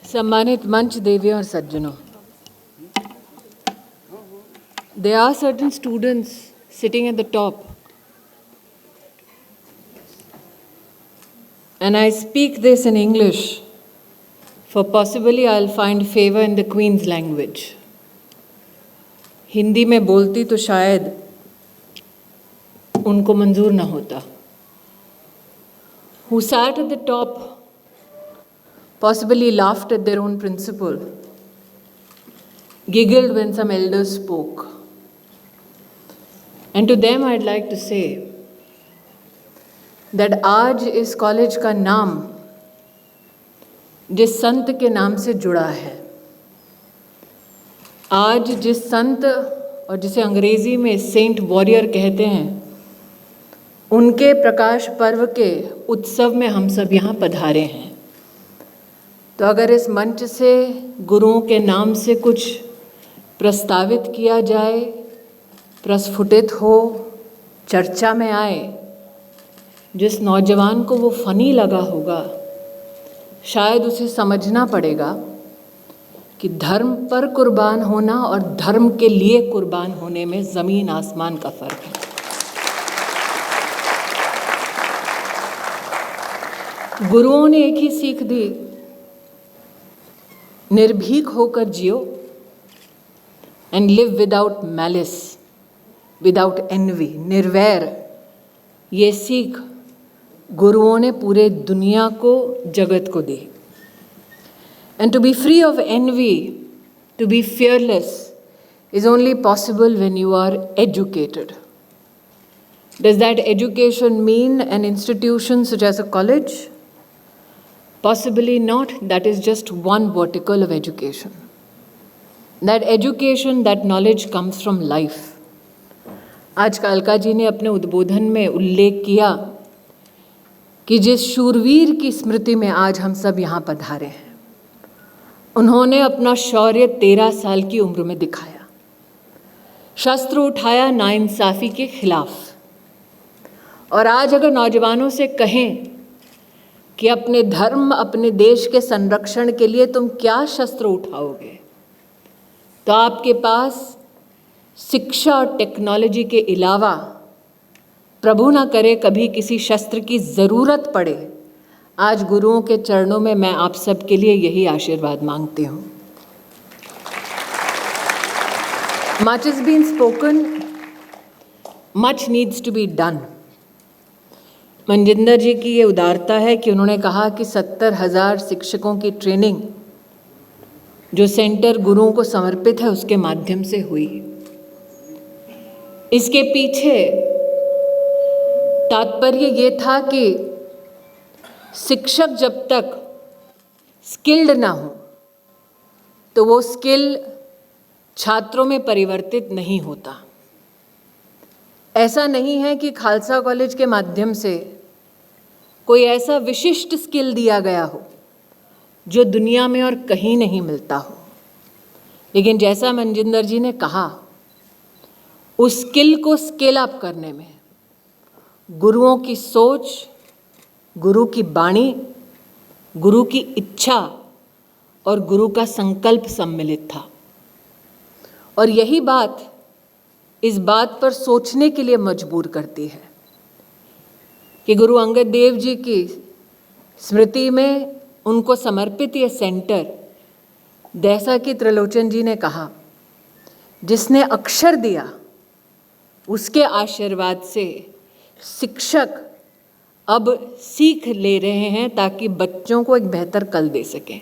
सम्मानित मंच देवियों और सज्जनों, there are certain students sitting at the top, and I speak this in English, for possibly I'll find favor in the Queen's language. Hindi में बोलती तो शायद उनको मंजूर ना होता. Who sat at the top possibly laughed at their own principle, giggled when some elders spoke. And to them I'd like to say that आज इस कॉलेज का नाम जिस संत के नाम से जुड़ा है, आज जिस संत और जिसे अंग्रेजी में सेंट वॉरियर कहते हैं, उनके प्रकाश पर्व के उत्सव में हम सब यहाँ पधारे हैं. तो अगर इस मंच से गुरुओं के नाम से कुछ प्रस्तावित किया जाए, प्रस्फुटित हो, चर्चा में आए, जिस नौजवान को वो फनी लगा होगा, शायद उसे समझना पड़ेगा कि धर्म पर कुर्बान होना और धर्म के लिए कुर्बान होने में ज़मीन आसमान का फ़र्क है. गुरुओं ने एक ही सीख दी, निर्भीक होकर जियो, and live without malice, without envy, निर्वैर. ये सीख गुरुओं ने पूरे दुनिया को, जगत को दी. And to be free of envy, to be fearless is only possible when you are educated. Does that education mean an institution such as a college? Possibly not. That is just one vertical of education. That education, that knowledge comes from life. आज कालका जी ने अपने उद्बोधन में उल्लेख किया कि जिस शूरवीर की स्मृति में आज हम सब यहाँ पधारे हैं, उन्होंने अपना शौर्य 13 साल की उम्र में दिखाया, शस्त्र उठाया नाइंसाफ़ी के खिलाफ. और आज अगर नौजवानों से कहें कि अपने धर्म, अपने देश के संरक्षण के लिए तुम क्या शस्त्र उठाओगे, तो आपके पास शिक्षा और टेक्नोलॉजी के अलावा, प्रभु ना करे कभी किसी शस्त्र की ज़रूरत पड़े, आज गुरुओं के चरणों में मैं आप सब के लिए यही आशीर्वाद मांगती हूँ. Much has been spoken, much needs to be done. Manjinder जी की ये उदारता है कि उन्होंने कहा कि 70,000 शिक्षकों की ट्रेनिंग जो सेंटर गुरुओं को समर्पित है उसके माध्यम से हुई. इसके पीछे तात्पर्य ये था कि शिक्षक जब तक स्किल्ड ना हो तो वो स्किल छात्रों में परिवर्तित नहीं होता. ऐसा नहीं है कि खालसा कॉलेज के माध्यम से कोई ऐसा विशिष्ट स्किल दिया गया हो जो दुनिया में और कहीं नहीं मिलता हो, लेकिन जैसा मनजिंदर जी ने कहा, उस स्किल को स्केल अप करने में गुरुओं की सोच, गुरु की वाणी, गुरु की इच्छा और गुरु का संकल्प सम्मिलित था. और यही बात इस बात पर सोचने के लिए मजबूर करती है कि गुरु अंगद देव जी की स्मृति में उनको समर्पित ये सेंटर, जैसा कि त्रिलोचन जी ने कहा, जिसने अक्षर दिया उसके आशीर्वाद से शिक्षक अब सीख ले रहे हैं ताकि बच्चों को एक बेहतर कल दे सकें.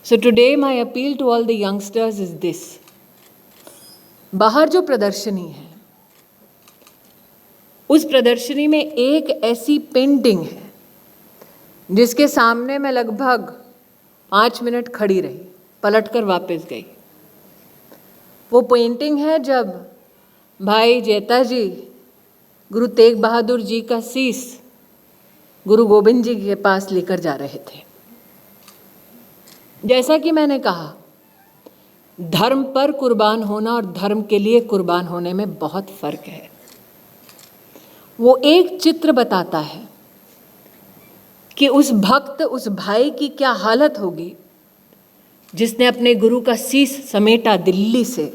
So today my appeal to all the youngsters is this. बाहर जो प्रदर्शनी है, उस प्रदर्शनी में एक ऐसी पेंटिंग है जिसके सामने मैं लगभग 5 मिनट खड़ी रही, पलटकर वापस गई. वो पेंटिंग है जब भाई जेता जी गुरु तेग बहादुर जी का शीश गुरु गोविंद जी के पास लेकर जा रहे थे. जैसा कि मैंने कहा, धर्म पर कुर्बान होना और धर्म के लिए कुर्बान होने में बहुत फर्क है. वो एक चित्र बताता है कि उस भक्त, उस भाई की क्या हालत होगी जिसने अपने गुरु का शीश समेटा दिल्ली से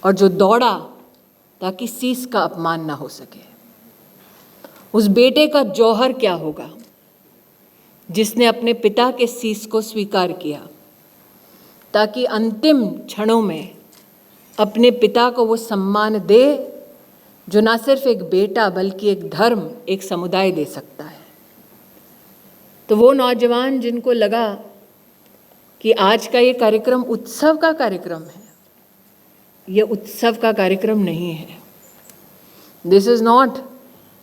और जो दौड़ा ताकि शीश का अपमान ना हो सके। उस बेटे का जौहर क्या होगा जिसने अपने पिता के शीश को स्वीकार किया ताकि अंतिम क्षणों में अपने पिता को वो सम्मान दे जो ना सिर्फ एक बेटा बल्कि एक धर्म, एक समुदाय दे सकता है। तो वो नौजवान जिनको लगा कि आज का ये कार्यक्रम उत्सव का कार्यक्रम है, ये उत्सव का कार्यक्रम नहीं है। This is not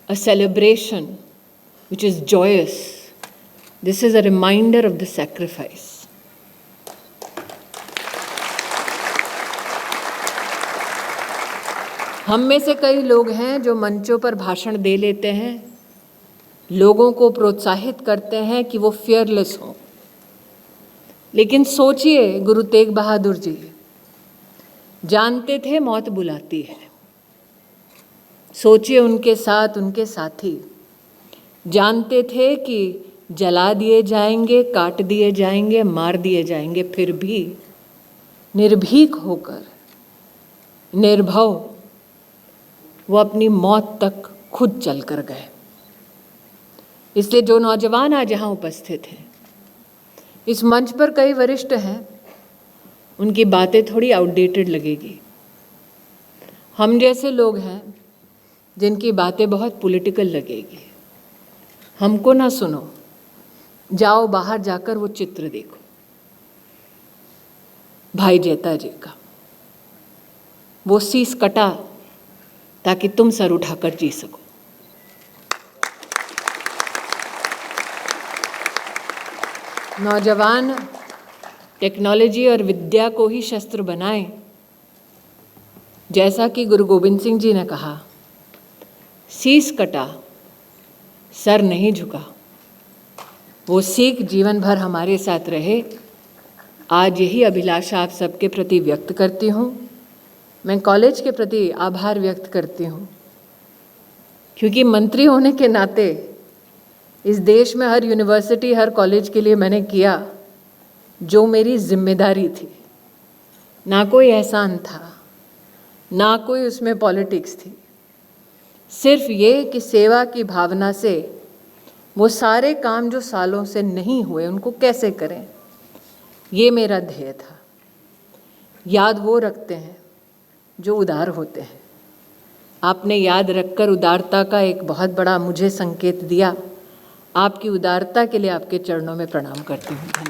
a celebration which is joyous, this is a reminder of the sacrifice. हम में से कई लोग हैं जो मंचों पर भाषण दे लेते हैं, लोगों को प्रोत्साहित करते हैं कि वो फियरलेस हों। लेकिन सोचिए, गुरु तेग बहादुर जी जानते थे मौत बुलाती है। सोचिए उनके साथ उनके साथी जानते थे कि जला दिए जाएंगे, काट दिए जाएंगे, मार दिए जाएंगे, फिर भी निर्भीक होकर, निर्भव वो अपनी मौत तक खुद चल कर गए। इसलिए जो नौजवान आज यहाँ उपस्थित हैं, इस मंच पर कई वरिष्ठ हैं, उनकी बातें थोड़ी आउटडेटेड लगेगी। हम जैसे लोग हैं जिनकी बातें बहुत पॉलिटिकल लगेगी। हमको ना सुनो, जाओ बाहर जाकर वो चित्र देखो भाई जेता जी का। वो शीश कटा ताकि तुम सर उठाकर जी सको। नौजवान टेक्नोलॉजी और विद्या को ही शस्त्र बनाएं। जैसा कि गुरु गोविंद सिंह जी ने कहा, शीश कटा, सर नहीं झुका। वो सीख जीवन भर हमारे साथ रहे। आज यही अभिलाषा आप सबके प्रति व्यक्त करती हूँ। मैं कॉलेज के प्रति आभार व्यक्त करती हूँ क्योंकि मंत्री होने के नाते इस देश में हर यूनिवर्सिटी, हर कॉलेज के लिए मैंने किया जो मेरी जिम्मेदारी थी। ना कोई एहसान था, ना कोई उसमें पॉलिटिक्स थी, सिर्फ ये कि सेवा की भावना से वो सारे काम जो सालों से नहीं हुए उनको कैसे करें, ये मेरा ध्येय था। याद वो रखते हैं जो उदार होते हैं। आपने याद रखकर उदारता का एक बहुत बड़ा मुझे संकेत दिया। आपकी उदारता के लिए आपके चरणों में प्रणाम करती हूँ।